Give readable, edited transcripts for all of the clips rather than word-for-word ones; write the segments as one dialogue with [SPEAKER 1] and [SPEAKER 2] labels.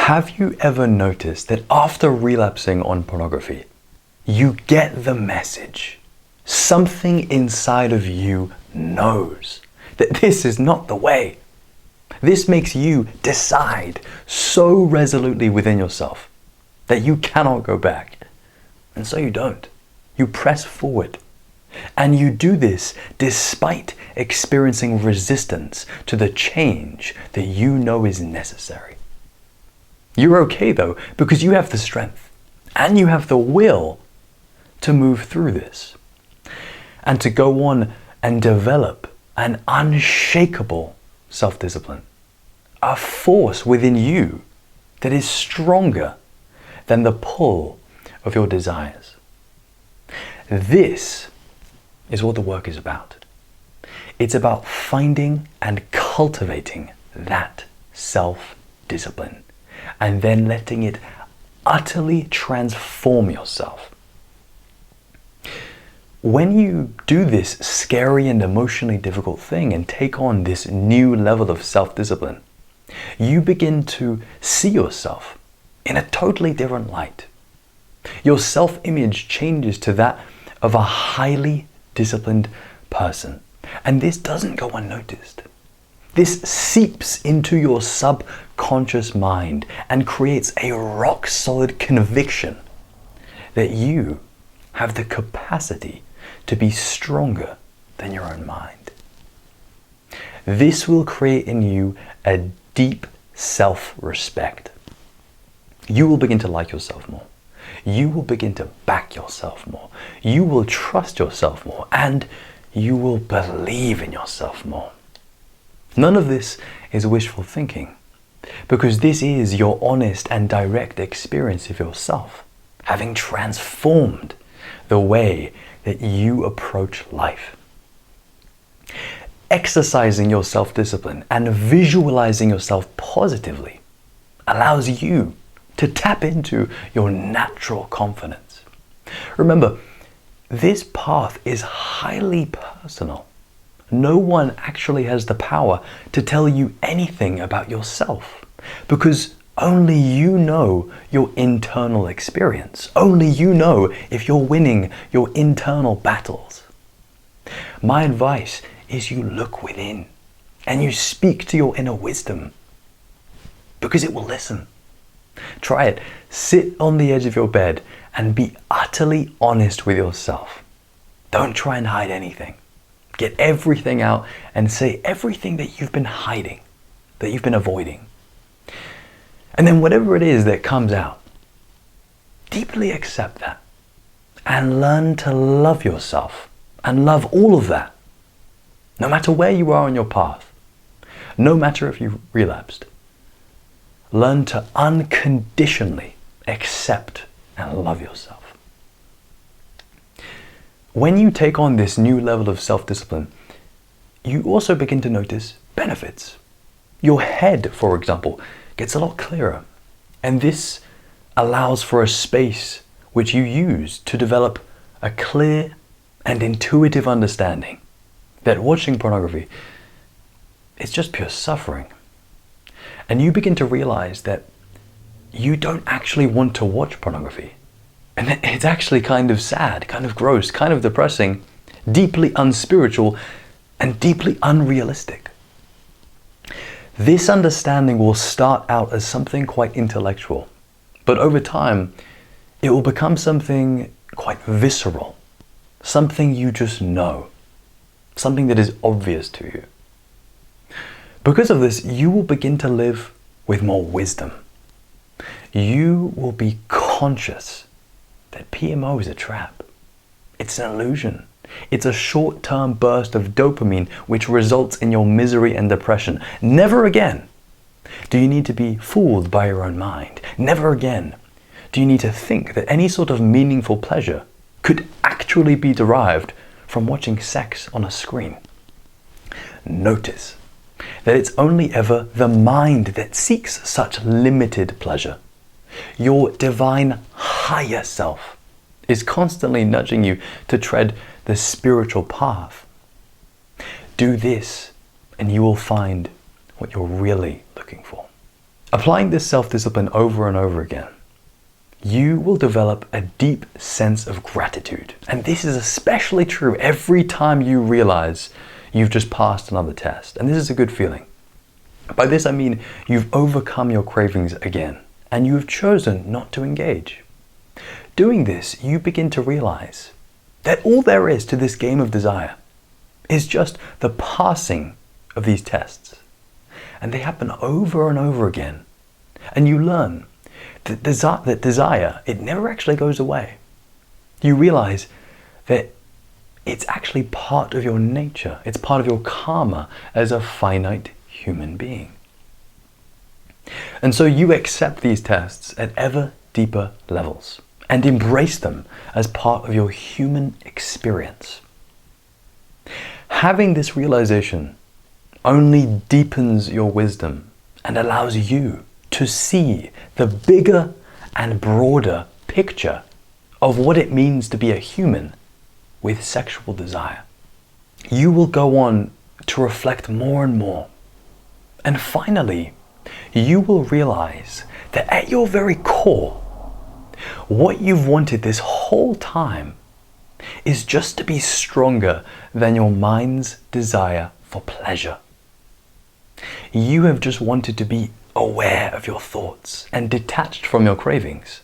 [SPEAKER 1] Have you ever noticed that after relapsing on pornography, you get the message? Something inside of you knows that this is not the way. This makes you decide so resolutely within yourself that you cannot go back. And so you don't. You press forward. And you do this despite experiencing resistance to the change that you know is necessary. You're okay though, because you have the strength and you have the will to move through this and to go on and develop an unshakable self-discipline, a force within you that is stronger than the pull of your desires. This is what the work is about. It's about finding and cultivating that self-discipline and then letting it utterly transform yourself. When you do this scary and emotionally difficult thing and take on this new level of self-discipline, you begin to see yourself in a totally different light. Your self-image changes to that of a highly disciplined person. And this doesn't go unnoticed. This seeps into your subconscious mind and creates a rock-solid conviction that you have the capacity to be stronger than your own mind. This will create in you a deep self-respect. You will begin to like yourself more. You will begin to back yourself more. You will trust yourself more, and you will believe in yourself more. None of this is wishful thinking, because this is your honest and direct experience of yourself, having transformed the way that you approach life. Exercising your self-discipline and visualizing yourself positively allows you to tap into your natural confidence. Remember, this path is highly personal. No one actually has the power to tell you anything about yourself, because only you know your internal experience. Only you know if you're winning your internal battles. My advice is you look within and you speak to your inner wisdom, because it will listen. Try it. Sit on the edge of your bed and be utterly honest with yourself. Don't try and hide anything. Get everything out and say everything that you've been hiding, that you've been avoiding. And then whatever it is that comes out, deeply accept that and learn to love yourself and love all of that, no matter where you are on your path, no matter if you've relapsed. Learn to unconditionally accept and love yourself. When you take on this new level of self-discipline, you also begin to notice benefits. Your head, for example, gets a lot clearer. And this allows for a space which you use to develop a clear and intuitive understanding that watching pornography is just pure suffering. And you begin to realize that you don't actually want to watch pornography. And it's actually kind of sad, kind of gross, kind of depressing, deeply unspiritual, and deeply unrealistic. This understanding will start out as something quite intellectual, but over time, it will become something quite visceral, something you just know, something that is obvious to you. Because of this, you will begin to live with more wisdom. You will be conscious that PMO is a trap. It's an illusion. It's a short-term burst of dopamine which results in your misery and depression. Never again do you need to be fooled by your own mind. Never again do you need to think that any sort of meaningful pleasure could actually be derived from watching sex on a screen. Notice that it's only ever the mind that seeks such limited pleasure. Your divine higher self is constantly nudging you to tread the spiritual path. Do this and you will find what you're really looking for. Applying this self-discipline over and over again, you will develop a deep sense of gratitude. And this is especially true every time you realize you've just passed another test. And this is a good feeling. By this I mean you've overcome your cravings again, and you have chosen not to engage. Doing this, you begin to realize that all there is to this game of desire is just the passing of these tests. And they happen over and over again. And you learn that desire, it never actually goes away. You realize that it's actually part of your nature. It's part of your karma as a finite human being. And so you accept these tests at ever deeper levels and embrace them as part of your human experience. Having this realization only deepens your wisdom and allows you to see the bigger and broader picture of what it means to be a human with sexual desire. You will go on to reflect more and more. And finally, you will realize that at your very core, what you've wanted this whole time is just to be stronger than your mind's desire for pleasure. You have just wanted to be aware of your thoughts and detached from your cravings.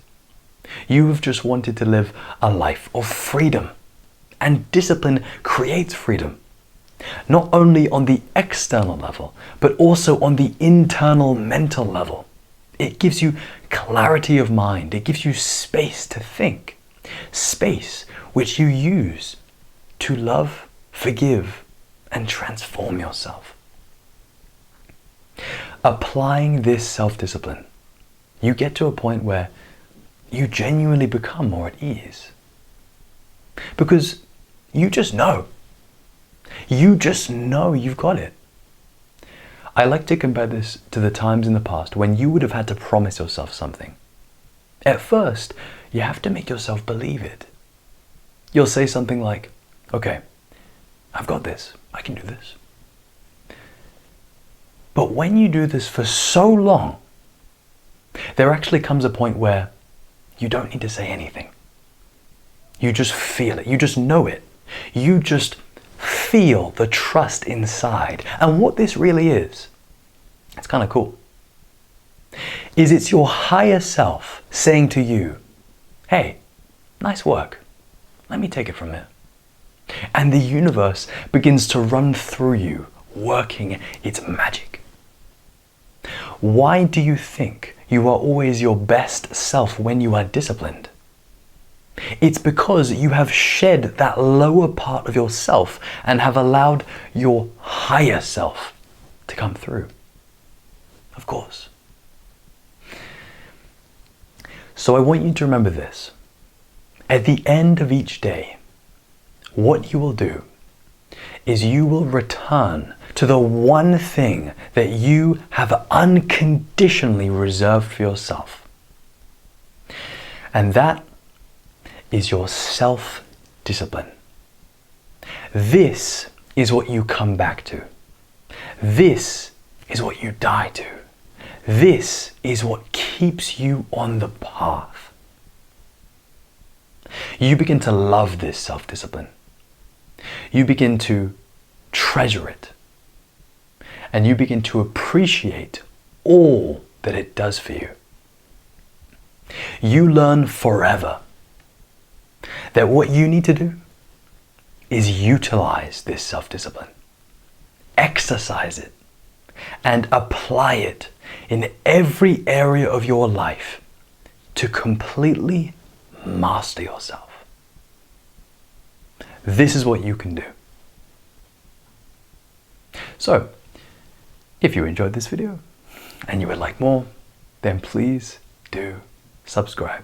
[SPEAKER 1] You have just wanted to live a life of freedom. And discipline creates freedom, not only on the external level, but also on the internal mental level. It gives you clarity of mind. It gives you space to think, space which you use to love, forgive, and transform yourself. Applying this self-discipline, you get to a point where you genuinely become more at ease. Because you just know. You just know you've got it. I like to compare this to the times in the past when you would have had to promise yourself something. At first, you have to make yourself believe it. You'll say something like, okay, I've got this. I can do this. But when you do this for so long, there actually comes a point where you don't need to say anything. You just feel it. You just know it. You just feel the trust inside. And what this really is, it's kind of cool, is it's your higher self saying to you, hey, nice work. Let me take it from here. And the universe begins to run through you, working its magic. Why do you think you are always your best self when you are disciplined? It's because you have shed that lower part of yourself and have allowed your higher self to come through. Of course. So I want you to remember this. At the end of each day, what you will do is you will return to the one thing that you have unconditionally reserved for yourself. And that is your self-discipline. This is what you come back to. This is what you die to. This is what keeps you on the path. You begin to love this self-discipline. You begin to treasure it. And you begin to appreciate all that it does for you. You learn forever that what you need to do is utilize this self-discipline, exercise it, and apply it in every area of your life to completely master yourself. This is what you can do. So, if you enjoyed this video and you would like more, then please do subscribe.